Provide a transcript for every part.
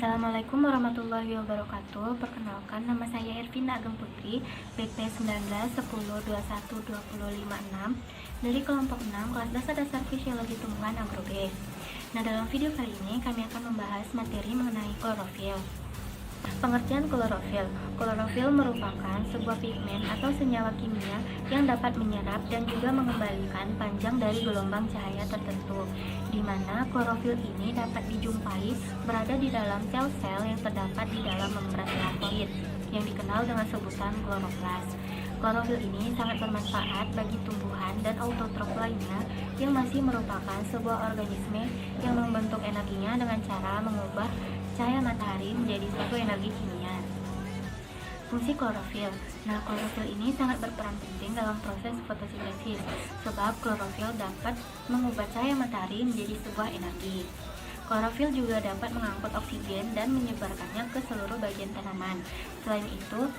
Assalamualaikum warahmatullahi wabarakatuh. Perkenalkan, nama saya Ervina Ageng Putri, BP 1910212056 dari kelompok 6 kelas dasar fisiologi tumbuhan agro B. Nah, dalam video kali ini kami akan membahas materi mengenai klorofil. Pengertian klorofil. Klorofil merupakan sebuah pigmen atau senyawa kimia yang dapat menyerap dan juga mengembalikan panjang dari gelombang cahaya tertentu, di mana klorofil ini dapat dijumpai berada di dalam sel-sel yang terdapat di dalam membran elasmoid yang dikenal dengan sebutan kloroplas. Klorofil ini sangat bermanfaat bagi tumbuhan dan autotrof lainnya yang masih merupakan sebuah organisme yang membentuk energinya dengan cara mengubah cahaya matahari menjadi suatu energi kimia. Fungsi klorofil. Nah, klorofil ini sangat berperan penting dalam proses fotosintesis, sebab klorofil dapat mengubah cahaya matahari menjadi sebuah energi. Klorofil juga dapat mengangkut oksigen dan menyebarkannya ke seluruh bagian tanaman. Selain itu,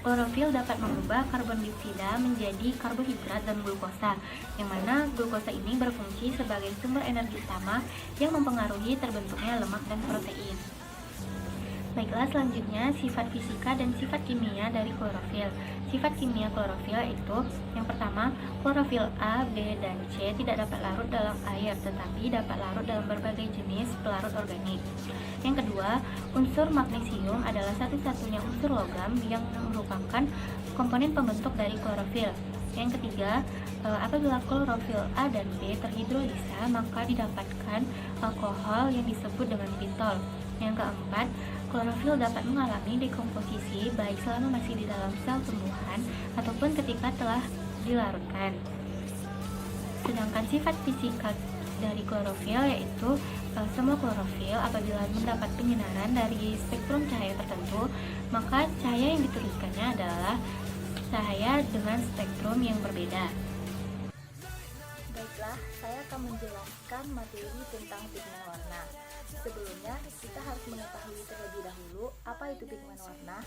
klorofil dapat mengubah karbon dioksida menjadi karbohidrat dan glukosa, yang mana glukosa ini berfungsi sebagai sumber energi utama yang mempengaruhi terbentuknya lemak dan protein. Baiklah, selanjutnya sifat fisika dan sifat kimia dari klorofil. Sifat kimia klorofil itu yang pertama, klorofil A, B, dan C tidak dapat larut dalam air, tetapi dapat larut dalam berbagai jenis pelarut organik. Yang kedua, unsur magnesium adalah satu-satunya unsur logam yang merupakan komponen pembentuk dari klorofil. Yang ketiga, apabila klorofil A dan B terhidrolisa, maka didapatkan alkohol yang disebut dengan pitol. Yang keempat, klorofil dapat mengalami dekomposisi baik selama masih di dalam sel tumbuhan ataupun ketika telah dilarutkan. Sedangkan sifat fisika dari klorofil yaitu semua klorofil apabila mendapat penyinaran dari spektrum cahaya tertentu, maka cahaya yang diteruskannya adalah cahaya dengan spektrum yang berbeda. Baiklah, saya akan menjelaskan materi tentang pigmen warna. Sebelumnya, kita harus mengetahui terlebih dahulu apa itu pigmen warna.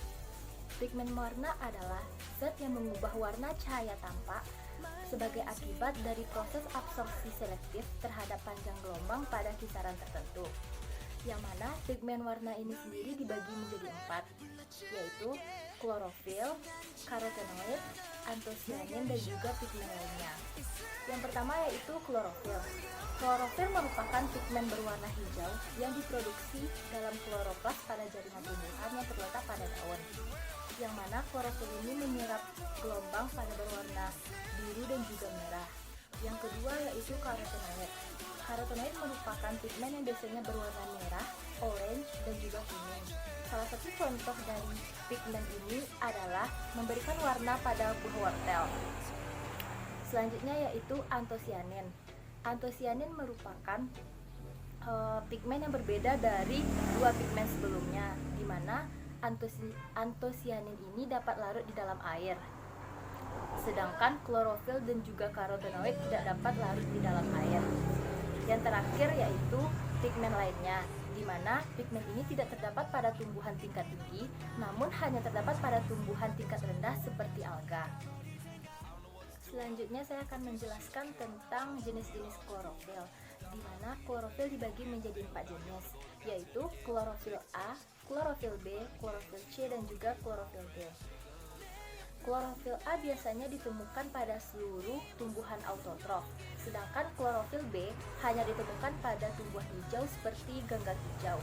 Pigmen warna adalah zat yang mengubah warna cahaya tampak sebagai akibat dari proses absorpsi selektif terhadap panjang gelombang pada kisaran tertentu. Yang mana pigmen warna ini sendiri dibagi menjadi 4, yaitu klorofil, karotenoid, antosianin, dan juga pigmen lainnya. Yang pertama yaitu klorofil. Klorofil merupakan pigmen berwarna hijau yang diproduksi dalam kloroplas pada jaringan tumbuhan yang terletak pada daun. Yang mana klorofil ini menyerap gelombang pada berwarna biru dan juga merah. Yang kedua yaitu karotenoid. Karotenoid merupakan pigmen yang biasanya berwarna merah, orange, dan juga kuning. Salah satu contoh dari pigmen ini adalah memberikan warna pada buah wortel. Selanjutnya yaitu antosianin. Antosianin merupakan pigmen yang berbeda dari dua pigmen sebelumnya, di mana antosianin ini dapat larut di dalam air. Sedangkan klorofil dan juga karotenoid tidak dapat larut di dalam air. Yang terakhir yaitu pigmen lainnya, di mana pigmen ini tidak terdapat pada tumbuhan tingkat tinggi, namun hanya terdapat pada tumbuhan tingkat rendah seperti alga. Selanjutnya saya akan menjelaskan tentang jenis-jenis klorofil, di mana klorofil dibagi menjadi 4 jenis, yaitu klorofil A, klorofil B, klorofil C, dan juga klorofil D. Klorofil A biasanya ditemukan pada seluruh tumbuhan autotrof, sedangkan klorofil B hanya ditemukan pada tumbuhan hijau seperti ganggang hijau.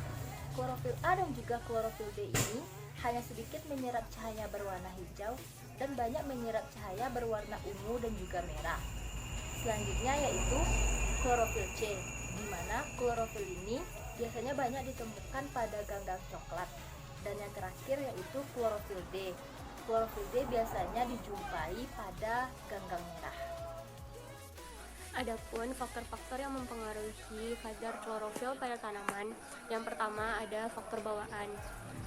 Klorofil A dan juga klorofil B ini hanya sedikit menyerap cahaya berwarna hijau dan banyak menyerap cahaya berwarna ungu dan juga merah. Selanjutnya yaitu klorofil C, di mana klorofil ini biasanya banyak ditemukan pada ganggang coklat. Dan yang terakhir yaitu klorofil D. Klorofil D biasanya dijumpai pada ganggang merah. Adapun faktor-faktor yang mempengaruhi kadar klorofil pada tanaman, yang pertama ada faktor bawaan.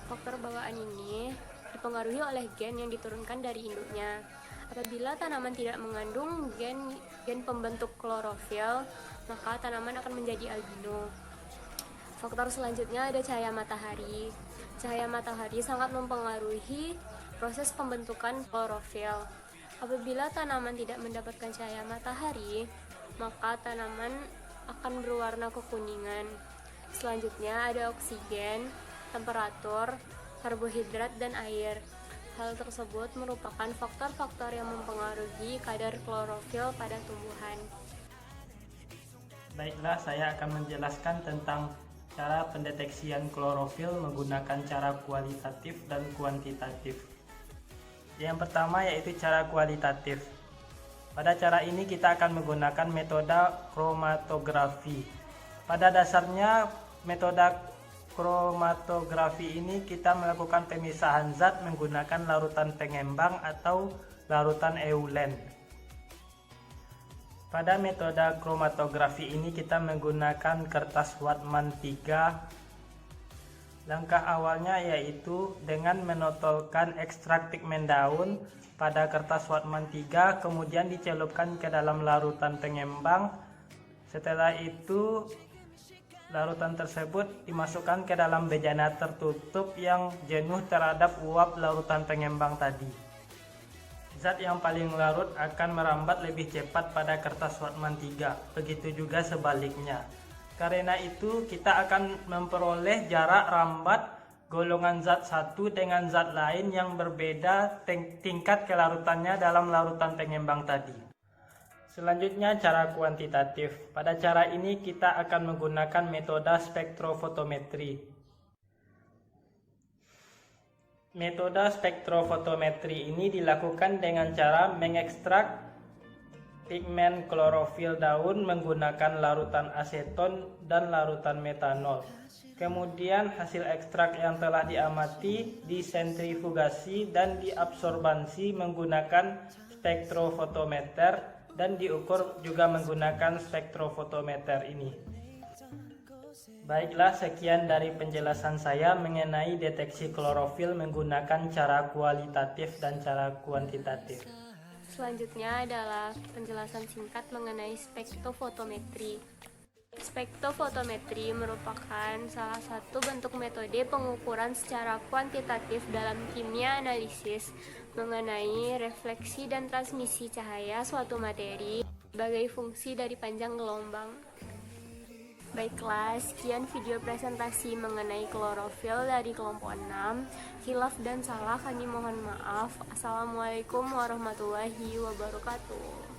Faktor bawaan ini dipengaruhi oleh gen yang diturunkan dari induknya. Apabila tanaman tidak mengandung gen pembentuk klorofil, maka tanaman akan menjadi albino. Faktor selanjutnya ada cahaya matahari. Cahaya matahari sangat mempengaruhi proses pembentukan klorofil. Apabila tanaman tidak mendapatkan cahaya matahari, maka tanaman akan berwarna kekuningan. Selanjutnya ada oksigen. temperatur, karbohidrat, dan air. Hal tersebut merupakan faktor-faktor yang mempengaruhi kadar klorofil pada tumbuhan. Baiklah, saya akan menjelaskan tentang cara pendeteksian klorofil menggunakan cara kualitatif dan kuantitatif. Yang pertama yaitu cara kualitatif. Pada cara ini kita akan menggunakan metode kromatografi. Pada dasarnya metode kromatografi ini kita melakukan pemisahan zat menggunakan larutan pengembang atau larutan eulen. Pada metode kromatografi ini kita menggunakan kertas Whatman 3. Langkah awalnya yaitu dengan menotolkan ekstrak pigmen daun pada kertas Whatman 3, kemudian dicelupkan ke dalam larutan pengembang. Setelah itu larutan tersebut dimasukkan ke dalam bejana tertutup yang jenuh terhadap uap larutan pengembang tadi. Zat yang paling larut akan merambat lebih cepat pada kertas Whatman 3, begitu juga sebaliknya. Karena itu kita akan memperoleh jarak rambat golongan zat satu dengan zat lain yang berbeda tingkat kelarutannya dalam larutan pengembang tadi. Selanjutnya cara kuantitatif. Pada cara ini kita akan menggunakan metode spektrofotometri. Metode spektrofotometri ini dilakukan dengan cara mengekstrak pigmen klorofil daun menggunakan larutan aseton dan larutan metanol. Kemudian hasil ekstrak yang telah diamati disentrifugasi dan diabsorbansi menggunakan spektrofotometer dan diukur juga menggunakan spektrofotometer ini. Baiklah, sekian dari penjelasan saya mengenai deteksi klorofil menggunakan cara kualitatif dan cara kuantitatif. Selanjutnya adalah penjelasan singkat mengenai spektrofotometri. Spektrofotometri merupakan salah satu bentuk metode pengukuran secara kuantitatif dalam kimia analisis mengenai refleksi dan transmisi cahaya suatu materi sebagai fungsi dari panjang gelombang. Baiklah, sekian video presentasi mengenai klorofil dari kelompok 6. Khilaf dan salah kami mohon maaf. Assalamualaikum warahmatullahi wabarakatuh.